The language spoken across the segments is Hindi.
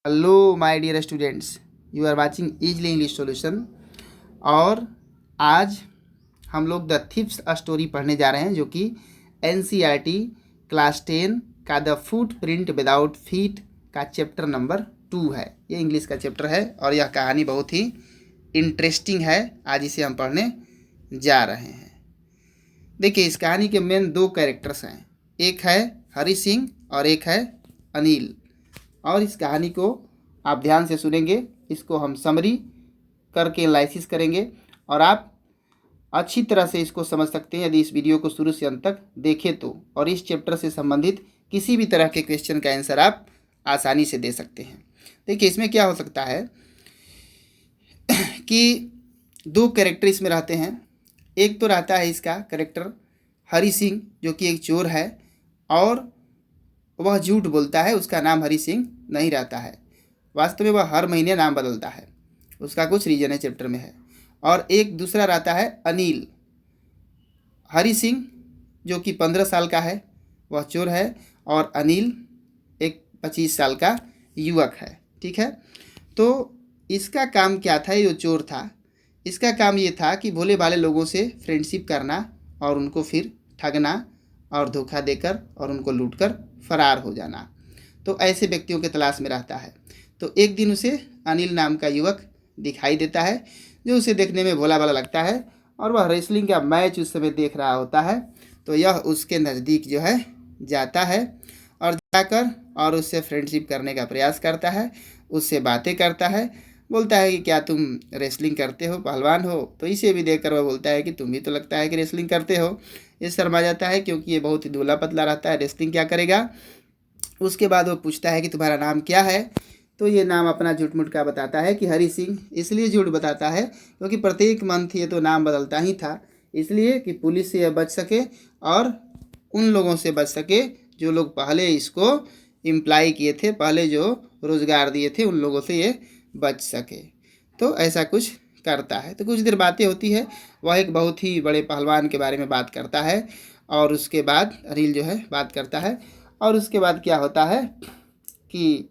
Hello my dear students, you are watching easily English solution. और आज हम लोग द थिप्स स्टोरी पढ़ने जा रहे हैं, जो कि एनसीईआरटी क्लास 10 का the foot print without feet का चैप्टर नंबर 2 है। ये इंग्लिश का चैप्टर है और यह कहानी बहुत ही इंटरेस्टिंग है। आज इसे हम पढ़ने जा रहे हैं। देखिए, इस कहानी के मेन दो कैरेक्टर्स हैं, एक है हरी सिंह और एक है अनिल। और इस कहानी को आप ध्यान से सुनेंगे, इसको हम समरी करके एनालिसिस करेंगे और आप अच्छी तरह से इसको समझ सकते हैं यदि इस वीडियो को शुरू से अंत तक देखें तो। और इस चैप्टर से संबंधित किसी भी तरह के क्वेश्चन का आंसर आप आसानी से दे सकते हैं। देखिए, इसमें क्या हो सकता है कि दो कैरेक्टर इसमें रहते हैं। एक तो रहता है इसका कैरेक्टर हरी सिंह, जो कि एक चोर है और वह झूठ बोलता है। उसका नाम हरी सिंह नहीं रहता है, वास्तव में वह हर महीने नाम बदलता है। उसका कुछ रीजन है, चैप्टर में है। और एक दूसरा रहता है अनिल। हरी सिंह जो कि 15 साल का है, वह चोर है, और अनिल एक 25 साल का युवक है। ठीक है, तो इसका काम क्या था? ये जो चोर था, इसका काम ये था कि भोले भाले लोगों से फ्रेंडशिप करना और उनको फिर ठगना और धोखा देकर और उनको लूटकर फरार हो जाना। तो ऐसे व्यक्तियों के तलाश में रहता है। तो एक दिन उसे अनिल नाम का युवक दिखाई देता है, जो उसे देखने में भोला भाला लगता है, और वह रेसलिंग का मैच उस समय देख रहा होता है। तो यह उसके नज़दीक जो है जाता है और जाकर और उससे फ्रेंडशिप करने का प्रयास करता है, उससे बातें करता है, बोलता है कि क्या तुम रेसलिंग करते हो, पहलवान हो? तो इसे भी देखकर वह बोलता है कि तुम भी तो लगता है कि रेसलिंग करते हो। ये शर्मा जाता है क्योंकि ये बहुत ही दुबला पतला रहता है, रेसलिंग क्या करेगा। उसके बाद वो पूछता है कि तुम्हारा नाम क्या है? तो ये नाम अपना झूठ मूठ का बताता है कि हरी सिंह। इसलिए झूठ बताता है क्योंकि प्रत्येक मंथ ये तो नाम बदलता ही था, इसलिए कि पुलिस से यह बच सके और उन लोगों से बच सके जो लोग पहले इसको इम्प्लाई किए थे, पहले जो रोज़गार दिए थे, उन लोगों से ये बच सके। तो ऐसा कुछ करता है। तो कुछ देर बातें होती है, वह एक बहुत ही बड़े पहलवान के बारे में बात करता है, और उसके बाद अनिल जो है बात करता है। और उसके बाद क्या होता है कि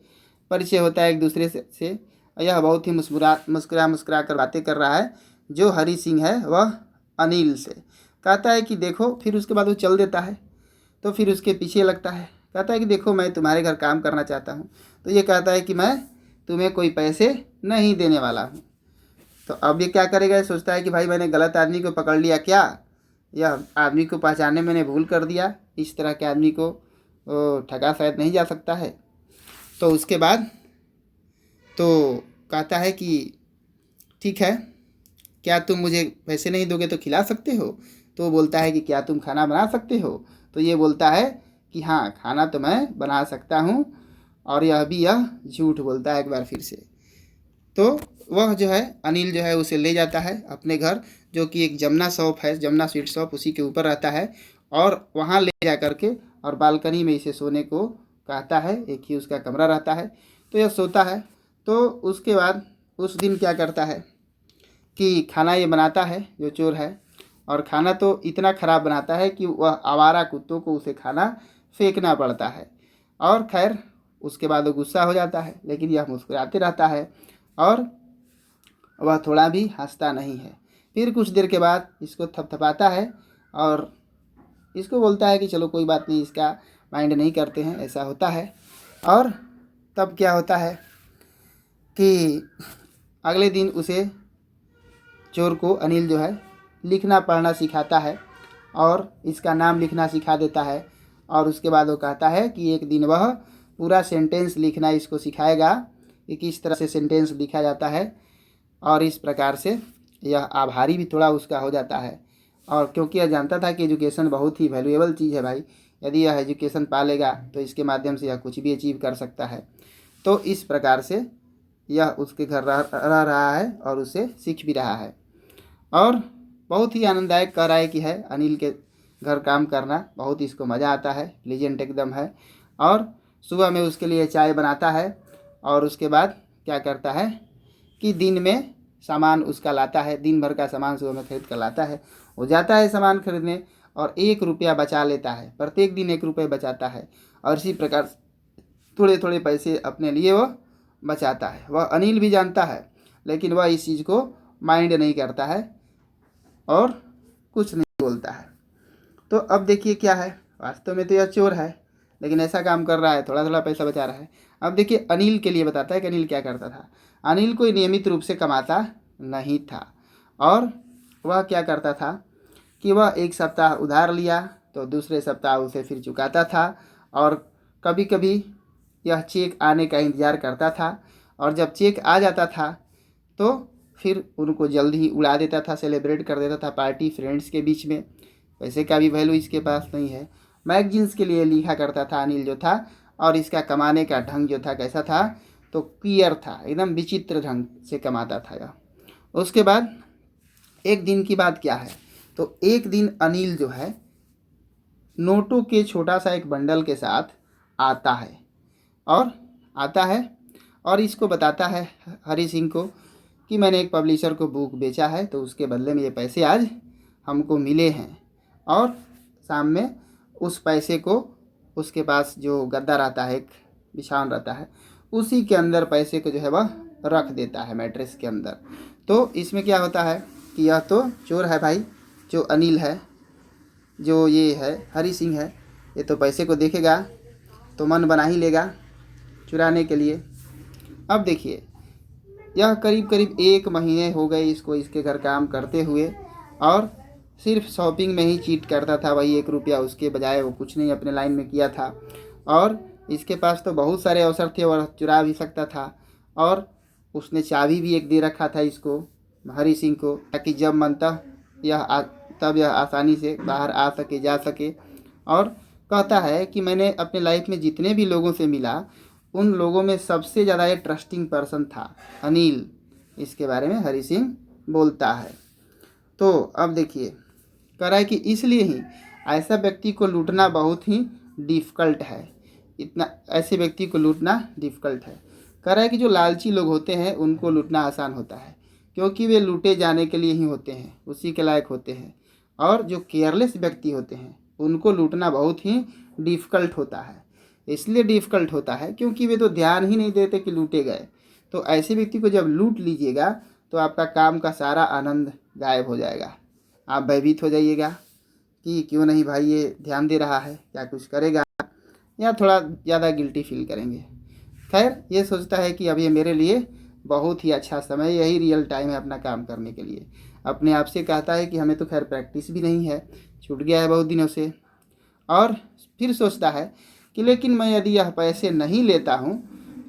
परिचय होता है एक दूसरे से। यह बहुत ही मुस्कुरा कर बातें कर रहा है। जो हरी सिंह है वह अनिल से कहता है कि देखो, फिर उसके बाद वो चल देता है। तो फिर उसके पीछे लगता है, कहता है कि देखो, मैं तुम्हारे घर काम करना चाहता हूँ। तो ये कहता है कि मैं तुम्हें कोई पैसे नहीं देने वाला हूँ। तो अब ये क्या करेगा? ये सोचता है कि भाई, मैंने गलत आदमी को पकड़ लिया क्या? यह आदमी को पहचानने मैंने भूल कर दिया। इस तरह के आदमी को ठगा शायद नहीं जा सकता है। तो उसके बाद तो कहता है कि ठीक है, क्या तुम मुझे पैसे नहीं दोगे तो खिला सकते हो? तो वो बोलता है कि क्या तुम खाना बना सकते हो? तो ये बोलता है कि हाँ, खाना तो मैं बना सकता हूँ। और यह झूठ बोलता है एक बार फिर से। तो वह जो है अनिल जो है उसे ले जाता है अपने घर, जो कि एक जमुना शॉप है, जमुना स्वीट शॉप, उसी के ऊपर रहता है। और वहाँ ले जा करके और बालकनी में इसे सोने को कहता है। एक ही उसका कमरा रहता है, तो यह सोता है। तो उसके बाद उस दिन क्या करता है कि खाना ये बनाता है जो चोर है, और खाना तो इतना ख़राब बनाता है कि वह आवारा कुत्तों को उसे खाना फेंकना पड़ता है। और खैर, उसके बाद वो गुस्सा हो जाता है, लेकिन यह मुस्कुराते रहता है और वह थोड़ा भी हंसता नहीं है। फिर कुछ देर के बाद इसको थपथपाता है और इसको बोलता है कि चलो कोई बात नहीं, इसका माइंड नहीं करते हैं, ऐसा होता है। और तब क्या होता है कि अगले दिन उसे चोर को अनिल जो है लिखना पढ़ना सिखाता है और इसका नाम लिखना सिखा देता है। और उसके बाद वो कहता है कि एक दिन वह पूरा सेंटेंस लिखना इसको सिखाएगा कि किस तरह से सेंटेंस लिखा जाता है। और इस प्रकार से यह आभारी भी थोड़ा उसका हो जाता है। और क्योंकि यह जानता था कि एजुकेशन बहुत ही वैल्यूएबल चीज़ है भाई, यदि यह एजुकेशन पालेगा तो इसके माध्यम से यह कुछ भी अचीव कर सकता है। तो इस प्रकार से यह उसके घर रह रहा है और उसे सीख भी रहा है। और बहुत ही आनंददायक कह रहा है कि है अनिल के घर काम करना, बहुत ही इसको मज़ा आता है, प्लीजेंट एकदम है। और सुबह में उसके लिए चाय बनाता है। और उसके बाद क्या करता है कि दिन में सामान उसका लाता है, दिन भर का सामान सुबह में खरीद कर लाता है। वो जाता है सामान खरीदने और 1 रुपया बचा लेता है, प्रत्येक दिन 1 रुपये बचाता है। और इसी प्रकार थोड़े थोड़े पैसे अपने लिए वो बचाता है। वह अनिल भी जानता है, लेकिन वह इस चीज़ को माइंड नहीं करता है और कुछ नहीं बोलता है। तो अब देखिए क्या है, वास्तव में तो यह चोर है, लेकिन ऐसा काम कर रहा है, थोड़ा थोड़ा पैसा बचा रहा है। अब देखिए अनिल के लिए बताता है कि अनिल क्या करता था। अनिल कोई नियमित रूप से कमाता नहीं था, और वह क्या करता था कि वह एक सप्ताह उधार लिया तो दूसरे सप्ताह उसे फिर चुकाता था, और कभी कभी यह चेक आने का इंतज़ार करता था, और जब चेक आ जाता था तो फिर उनको जल्द ही उड़ा देता था, सेलिब्रेट कर देता था पार्टी फ्रेंड्स के बीच में। पैसे का भी वैल्यू इसके पास नहीं है। मैगजीन्स के लिए लिखा करता था अनिल जो था, और इसका कमाने का ढंग जो था कैसा था, तो क्लियर था, एकदम विचित्र ढंग से कमाता था यह। उसके बाद एक दिन की बात क्या है, तो एक दिन अनिल जो है नोटों के छोटा सा एक बंडल के साथ आता है, और इसको बताता है हरी सिंह को कि मैंने एक पब्लिशर को बुक बेचा है, तो उसके बदले में ये पैसे आज हमको मिले हैं। और शाम में उस पैसे को उसके पास जो गद्दा रहता है, एक बिछावन रहता है, उसी के अंदर पैसे को जो है वह रख देता है मैट्रेस के अंदर। तो इसमें क्या होता है कि यह तो चोर है भाई, जो अनिल है, जो ये है हरी सिंह है, ये तो पैसे को देखेगा तो मन बना ही लेगा चुराने के लिए। अब देखिए यह करीब करीब 1 महीने हो गए इसको इसके घर काम करते हुए, और सिर्फ शॉपिंग में ही चीट करता था। वही 1 रुपया, उसके बजाय वो कुछ नहीं अपने लाइन में किया था। और इसके पास तो बहुत सारे अवसर थे और चुरा भी सकता था, और उसने चाबी भी एक दे रखा था इसको, हरी सिंह को, ताकि जब मन तब यह आसानी से बाहर आ सके, जा सके। और कहता है कि मैंने अपने लाइफ में जितने भी लोगों से मिला, उन लोगों में सबसे ज़्यादा ये ट्रस्टिंग पर्सन था अनिल। इसके बारे में हरी सिंह बोलता है। तो अब देखिए कह रहा है कि इसलिए ही ऐसा व्यक्ति को लूटना बहुत ही डिफ़िकल्ट है, इतना ऐसे व्यक्ति को लूटना डिफ़िकल्ट है। कह रहा है कि जो लालची लोग होते हैं उनको लूटना आसान होता है, क्योंकि वे लूटे जाने के लिए ही होते हैं, उसी के लायक होते हैं। और जो केयरलेस व्यक्ति होते हैं उनको लूटना बहुत ही डिफ़िकल्ट होता है। इसलिए डिफ़िकल्ट होता है क्योंकि वे तो ध्यान ही नहीं देते कि लूटे गए। तो ऐसे व्यक्ति को जब लूट लीजिएगा तो आपका काम का सारा आनंद गायब हो जाएगा। आप भयभीत हो जाइएगा कि क्यों नहीं भाई ये ध्यान दे रहा है, क्या कुछ करेगा, या थोड़ा ज़्यादा गिल्टी फील करेंगे। खैर ये सोचता है कि अब ये मेरे लिए बहुत ही अच्छा समय, यही रियल टाइम है अपना काम करने के लिए। अपने आप से कहता है कि हमें तो खैर प्रैक्टिस भी नहीं है, छूट गया है बहुत दिनों से। और फिर सोचता है कि लेकिन मैं यदि यह पैसे नहीं लेता हूँ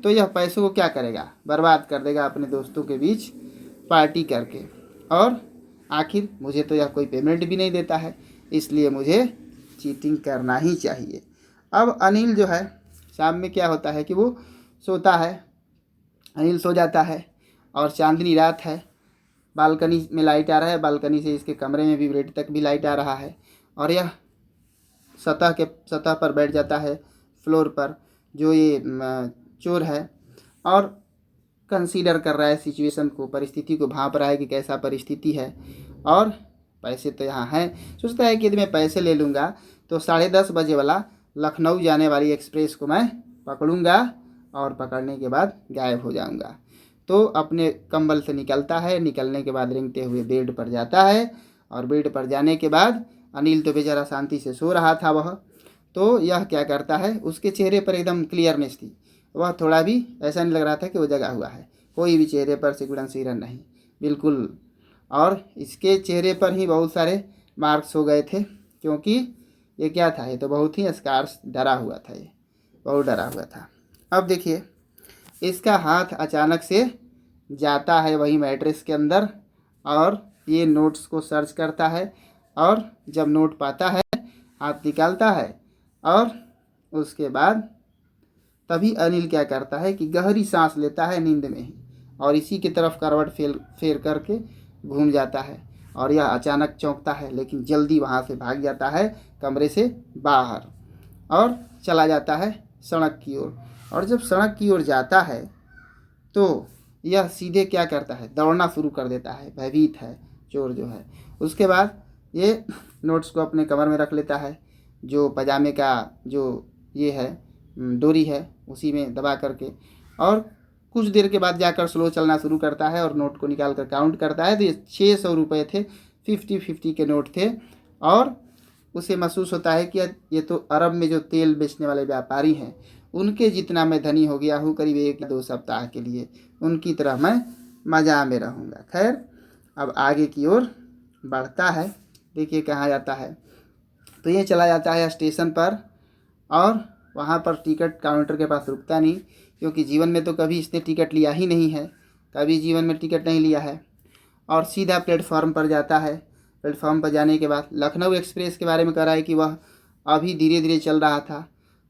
तो यह पैसों को क्या करेगा, बर्बाद कर देगा अपने दोस्तों के बीच पार्टी करके, और आखिर मुझे तो यह कोई पेमेंट भी नहीं देता है, इसलिए मुझे चीटिंग करना ही चाहिए। अब अनिल जो है शाम में क्या होता है कि वो सोता है, अनिल सो जाता है, और चांदनी रात है, बालकनी में लाइट आ रहा है, बालकनी से इसके कमरे में भी बेड तक भी लाइट आ रहा है, और यह सतह पर बैठ जाता है, फ्लोर पर, जो ये चोर है, और कंसीडर कर रहा है सिचुएशन को, परिस्थिति को भांप रहा है कि कैसा परिस्थिति है। और पैसे तो यहाँ हैं, सोचता है कि यदि मैं पैसे ले लूँगा तो 10:30 बजे वाला लखनऊ जाने वाली एक्सप्रेस को मैं पकड़ूँगा, और पकड़ने के बाद गायब हो जाऊँगा। तो अपने कंबल से निकलता है, निकलने के बाद रेंगते हुए बेड पर जाता है, और बेड पर जाने के बाद अनिल तो बेचारा शांति से सो रहा था वह, तो यह क्या करता है, उसके चेहरे पर एकदम क्लियरनेस थी, वह थोड़ा भी ऐसा नहीं लग रहा था कि वो जगा हुआ है, कोई भी चेहरे पर सिकुड़न सिरन नहीं, बिल्कुल। और इसके चेहरे पर ही बहुत सारे मार्क्स हो गए थे, क्योंकि ये क्या था, ये तो बहुत ही स्कार्स डरा हुआ था, ये बहुत डरा हुआ था। अब देखिए इसका हाथ अचानक से जाता है वही मैट्रेस के अंदर, और ये नोट्स को सर्च करता है, और जब नोट पाता है हाथ निकालता है, और उसके बाद तभी अनिल क्या करता है कि गहरी सांस लेता है नींद में ही, और इसी की तरफ करवट फेर करके घूम जाता है, और यह अचानक चौंकता है, लेकिन जल्दी वहाँ से भाग जाता है कमरे से बाहर, और चला जाता है सड़क की ओर। और जब सड़क की ओर जाता है तो यह सीधे क्या करता है, दौड़ना शुरू कर देता है, भयभीत है चोर जो है। उसके बाद ये नोट्स को अपने कमर में रख लेता है, जो पजामे का जो ये है डोरी है उसी में दबा करके, और कुछ देर के बाद जाकर स्लो चलना शुरू करता है और नोट को निकाल कर काउंट करता है। तो ये 600 रुपये थे, 50-50 के नोट थे। और उसे महसूस होता है कि ये तो अरब में जो तेल बेचने वाले व्यापारी हैं उनके जितना मैं धनी हो गया हूँ करीब 1-2 सप्ताह के लिए, उनकी तरह मैं मज़ा में रहूँगा। खैर अब आगे की ओर बढ़ता है। देखिए कहाँ जाता है। तो ये चला जाता है स्टेशन पर और वहाँ पर टिकट काउंटर के पास रुकता नहीं, क्योंकि जीवन में तो कभी इसने टिकट लिया ही नहीं है, कभी जीवन में टिकट नहीं लिया है। और सीधा प्लेटफॉर्म पर जाता है। प्लेटफॉर्म पर जाने के बाद लखनऊ एक्सप्रेस के बारे में कह रहा है कि वह अभी धीरे धीरे चल रहा था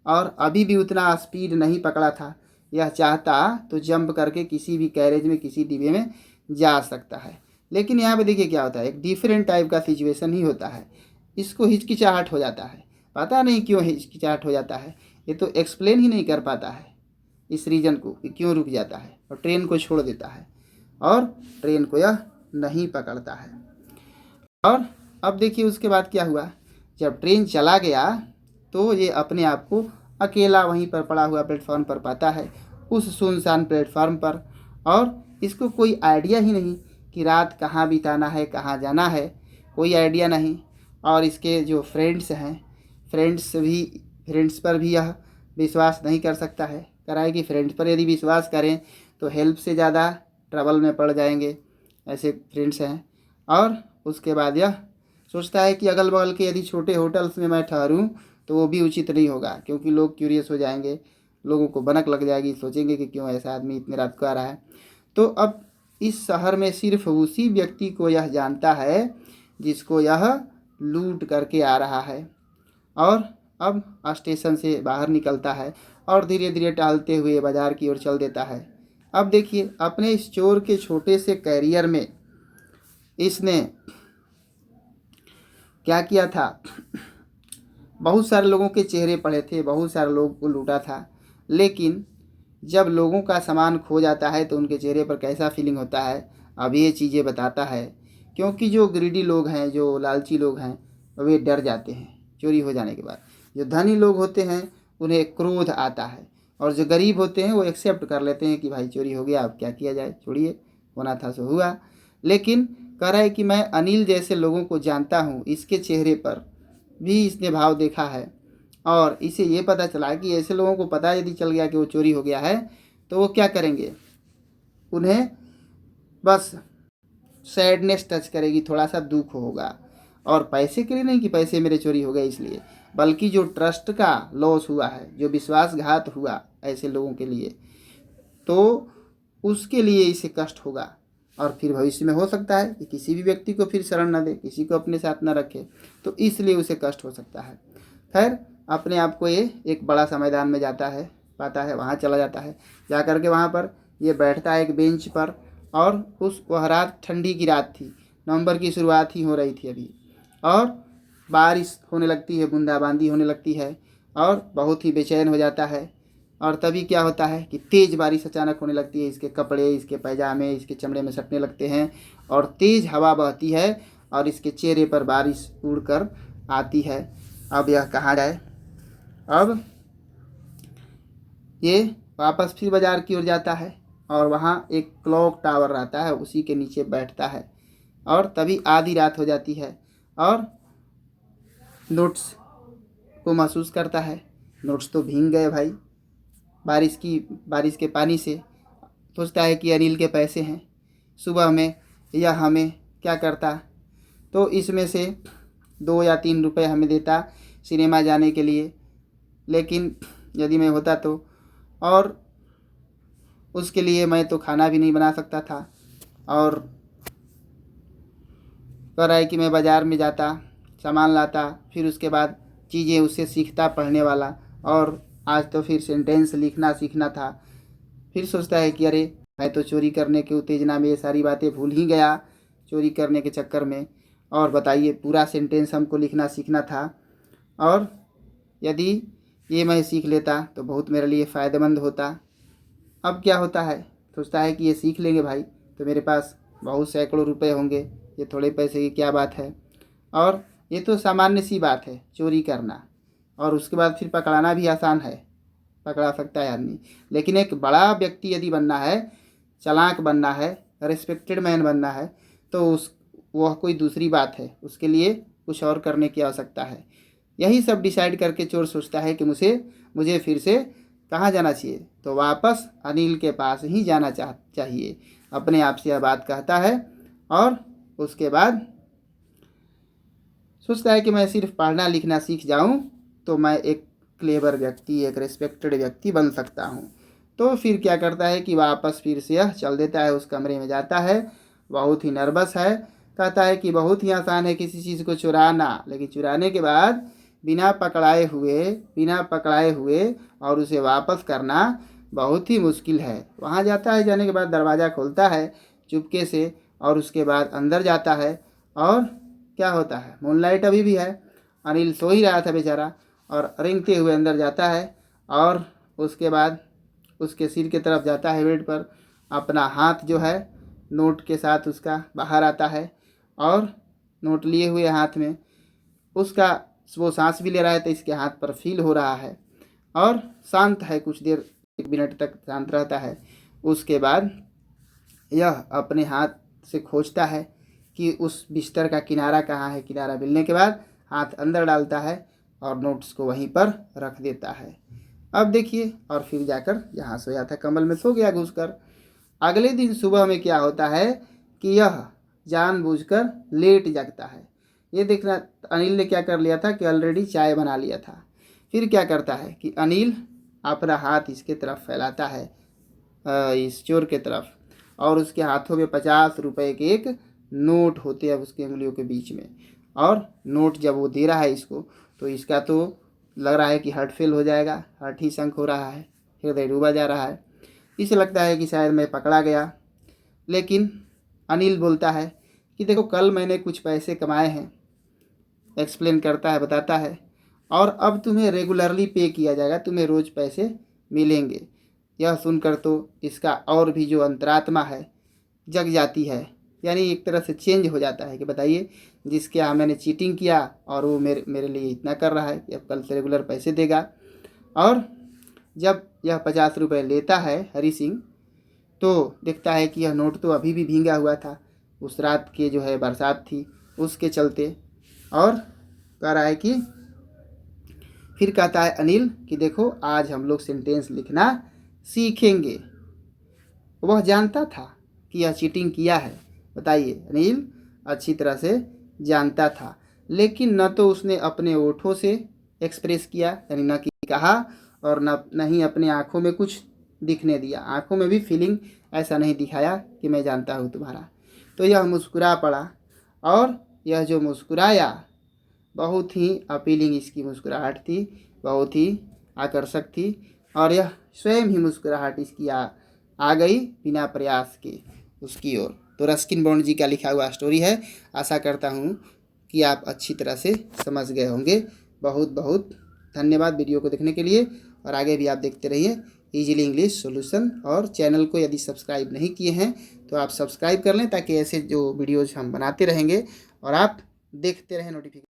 और अभी भी उतना स्पीड नहीं पकड़ा था। यह चाहता तो जंप करके किसी भी कैरेज में, किसी डिब्बे में जा सकता है। लेकिन यहाँ पे देखिए क्या होता है, एक डिफरेंट टाइप का सिचुएशन ही होता है। इसको हिचकिचाहट हो जाता है, पता नहीं क्यों हिचकिचाहट हो जाता है। ये तो एक्सप्लेन ही नहीं कर पाता है इस रीज़न को कि क्यों रुक जाता है, और ट्रेन को छोड़ देता है और ट्रेन को यह नहीं पकड़ता है। और अब देखिए उसके बाद क्या हुआ। जब ट्रेन चला गया तो ये अपने आप को अकेला वहीं पर पड़ा हुआ प्लेटफॉर्म पर पाता है, उस सुनसान प्लेटफॉर्म पर। और इसको कोई आइडिया ही नहीं कि रात कहाँ बिताना है, कहाँ जाना है, कोई आइडिया नहीं। और इसके जो फ्रेंड्स हैं, फ्रेंड्स पर भी यह विश्वास नहीं कर सकता है। कह रहा है कि फ्रेंड्स पर यदि विश्वास करें तो हेल्प से ज़्यादा ट्रबल में पड़ जाएंगे, ऐसे फ्रेंड्स हैं। और उसके बाद यह सोचता है कि अगल बगल के यदि छोटे होटल्स में मैं ठहरूं तो वो भी उचित नहीं होगा, क्योंकि लोग क्यूरियस हो जाएंगे, लोगों को भनक लग जाएगी, सोचेंगे कि क्यों ऐसा आदमी इतने रात को आ रहा है। तो अब इस शहर में सिर्फ उसी व्यक्ति को यह जानता है जिसको यह लूट करके आ रहा है। और अब स्टेशन से बाहर निकलता है और धीरे धीरे टहलते हुए बाज़ार की ओर चल देता है। अब देखिए अपने इस चोर के छोटे से कैरियर में इसने क्या किया था। बहुत सारे लोगों के चेहरे पड़े थे, बहुत सारे लोगों को लूटा था। लेकिन जब लोगों का सामान खो जाता है तो उनके चेहरे पर कैसा फीलिंग होता है, अब ये चीज़ें बताता है। क्योंकि जो ग्रीडी लोग हैं, जो लालची लोग हैं, वे डर जाते हैं चोरी हो जाने के बाद। जो धनी लोग होते हैं उन्हें क्रोध आता है, और जो गरीब होते हैं वो एक्सेप्ट कर लेते हैं कि भाई चोरी हो गया, अब क्या किया जाए, छोड़िए, होना था सो हुआ। लेकिन कह रहा है कि मैं अनिल जैसे लोगों को जानता हूँ, इसके चेहरे पर भी इसने भाव देखा है। और इसे ये पता चला कि ऐसे लोगों को पता यदि चल गया कि वो चोरी हो गया है तो वो क्या करेंगे, उन्हें बस सैडनेस टच करेगी, थोड़ा सा दुख होगा। और पैसे के लिए नहीं कि पैसे मेरे चोरी हो गए इसलिए, बल्कि जो ट्रस्ट का लॉस हुआ है, जो विश्वासघात हुआ ऐसे लोगों के लिए, तो उसके लिए इसे कष्ट होगा। और फिर भविष्य में हो सकता है कि किसी भी व्यक्ति को फिर शरण न दे, किसी को अपने साथ न रखे, तो इसलिए उसे कष्ट हो सकता है। खैर अपने आप को ये एक बड़ा सा मैदान में पाता है, वहाँ चला जाता है। जा कर के वहाँ पर ये बैठता है एक बेंच पर। और वह रात ठंडी की रात थी, नवंबर की शुरुआत ही हो रही थी अभी, और बारिश होने लगती है, बूंदाबांदी होने लगती है, और बहुत ही बेचैन हो जाता है। और तभी क्या होता है कि तेज़ बारिश अचानक होने लगती है। इसके कपड़े, इसके पैजामे, इसके चमड़े में सटने लगते हैं और तेज़ हवा बहती है और इसके चेहरे पर बारिश उड़कर आती है। अब यह कहाँ जाए। अब ये वापस फिर बाज़ार की ओर जाता है और वहाँ एक क्लॉक टावर रहता है, उसी के नीचे बैठता है। और तभी आधी रात हो जाती है और नोट्स को महसूस करता है। नोट्स तो भीग गए भाई बारिश के पानी से। सोचता है कि अनिल के पैसे हैं, सुबह में या हमें क्या करता तो इसमें से 2 या 3 रुपए हमें देता सिनेमा जाने के लिए। लेकिन यदि मैं होता तो, और उसके लिए मैं तो खाना भी नहीं बना सकता था। और कह रहा है कि मैं बाज़ार में जाता, सामान लाता, फिर उसके बाद चीज़ें उससे सीखता पढ़ने वाला, और आज तो फिर सेंटेंस लिखना सीखना था। फिर सोचता है कि अरे मैं तो चोरी करने के उत्तेजना में ये सारी बातें भूल ही गया, चोरी करने के चक्कर में। और बताइए पूरा सेंटेंस हमको लिखना सीखना था, और यदि ये मैं सीख लेता तो बहुत मेरे लिए फ़ायदेमंद होता। अब क्या होता है, सोचता है कि ये सीख लेंगे भाई तो मेरे पास बहुत सैकड़ों रुपए होंगे, ये थोड़े पैसे की क्या बात है। और ये तो सामान्य सी बात है चोरी करना, और उसके बाद फिर पकड़ाना भी आसान है। पकड़ा सकता है आदमी। लेकिन एक बड़ा व्यक्ति यदि बनना है, चालाक बनना है, रिस्पेक्टेड मैन बनना है, तो वह कोई दूसरी बात है, उसके लिए कुछ और करने की आवश्यकता है। यही सब डिसाइड करके चोर सोचता है कि मुझे फिर से कहाँ जाना चाहिए, तो वापस अनिल के पास ही जाना चाहिए। अपने आप से यह बात कहता है और उसके बाद सोचता है कि मैं सिर्फ पढ़ना लिखना सीख जाऊं तो मैं एक क्लेवर व्यक्ति, एक रिस्पेक्टेड व्यक्ति बन सकता हूं। तो फिर क्या करता है कि वापस फिर से यह चल देता है, उस कमरे में जाता है। बहुत ही नर्वस है, कहता है कि बहुत ही आसान है किसी चीज़ को चुराना, लेकिन चुराने के बाद बिना पकड़ाए हुए और उसे वापस करना बहुत ही मुश्किल है। वहाँ जाता है, जाने के बाद दरवाज़ा खोलता है चुपके से और उसके बाद अंदर जाता है। और क्या होता है, मूनलाइट अभी भी है, अनिल सो ही रहा था बेचारा, और रेंगते हुए अंदर जाता है और उसके बाद उसके सिर की तरफ जाता है बेड पर। अपना हाथ जो है नोट के साथ उसका बाहर आता है और नोट लिए हुए हाथ में उसका, वो सांस भी ले रहा है तो इसके हाथ पर फील हो रहा है और शांत है, कुछ देर 1 मिनट तक शांत रहता है। उसके बाद यह अपने हाथ से खोजता है कि उस बिस्तर का किनारा कहाँ है। किनारा मिलने के बाद हाथ अंदर डालता है और नोट्स को वहीं पर रख देता है। अब देखिए, और फिर जाकर यहाँ सोया था, कम्बल में सो गया घुसकर। अगले दिन सुबह में क्या होता है कि यह जानबूझकर लेट जागता है। ये देखना, अनिल ने क्या कर लिया था कि ऑलरेडी चाय बना लिया था। फिर क्या करता है कि अनिल अपना हाथ इसके तरफ फैलाता है, इस चोर के तरफ, और उसके हाथों में 50 रुपए के एक नोट होते हैं उसकी उंगलियों के बीच में। और नोट जब वो दे रहा है इसको, तो इसका तो लग रहा है कि हार्ट फेल हो जाएगा, हार्ट ही संक हो रहा है, हृदय डूबा जा रहा है। इसे लगता है कि शायद मैं पकड़ा गया। लेकिन अनिल बोलता है कि देखो, कल मैंने कुछ पैसे कमाए हैं, एक्सप्लेन करता है, बताता है, और अब तुम्हें रेगुलरली पे किया जाएगा, तुम्हें रोज़ पैसे मिलेंगे। यह सुनकर तो इसका और भी जो अंतरात्मा है जग जाती है, यानी एक तरह से चेंज हो जाता है कि बताइए, जिसके यहाँ मैंने चीटिंग किया और वो मेरे लिए इतना कर रहा है कि अब कल से रेगुलर पैसे देगा। और जब यह 50 रुपये लेता है हरी सिंह, तो देखता है कि यह नोट तो अभी भी भींगा हुआ था, उस रात के जो है बरसात थी उसके चलते। और कह रहा है कि फिर कहता है अनिल कि देखो, आज हम लोग सेंटेंस लिखना सीखेंगे। वह जानता था कि यह चीटिंग किया है, बताइए, अनिल अच्छी तरह से जानता था, लेकिन न तो उसने अपने होठों से एक्सप्रेस किया, यानी न कि कहा, और न ही अपने आँखों में कुछ दिखने दिया, आँखों में भी फीलिंग ऐसा नहीं दिखाया कि मैं जानता हूँ तुम्हारा। तो यह मुस्कुरा पड़ा, और यह जो मुस्कुराया बहुत ही अपीलिंग इसकी मुस्कुराहट थी, बहुत ही आकर्षक थी, और यह स्वयं ही मुस्कुराहट इसकी आ गई बिना प्रयास के उसकी ओर। तो रस्किन बॉन्ड जी का लिखा हुआ स्टोरी है। आशा करता हूँ कि आप अच्छी तरह से समझ गए होंगे। बहुत बहुत धन्यवाद वीडियो को देखने के लिए, और आगे भी आप देखते रहिए इजीली इंग्लिश सॉल्यूशन। और चैनल को यदि सब्सक्राइब नहीं किए हैं तो आप सब्सक्राइब कर लें, ताकि ऐसे जो वीडियोज़ हम बनाते रहेंगे और आप देखते रहें नोटिफिकेशन।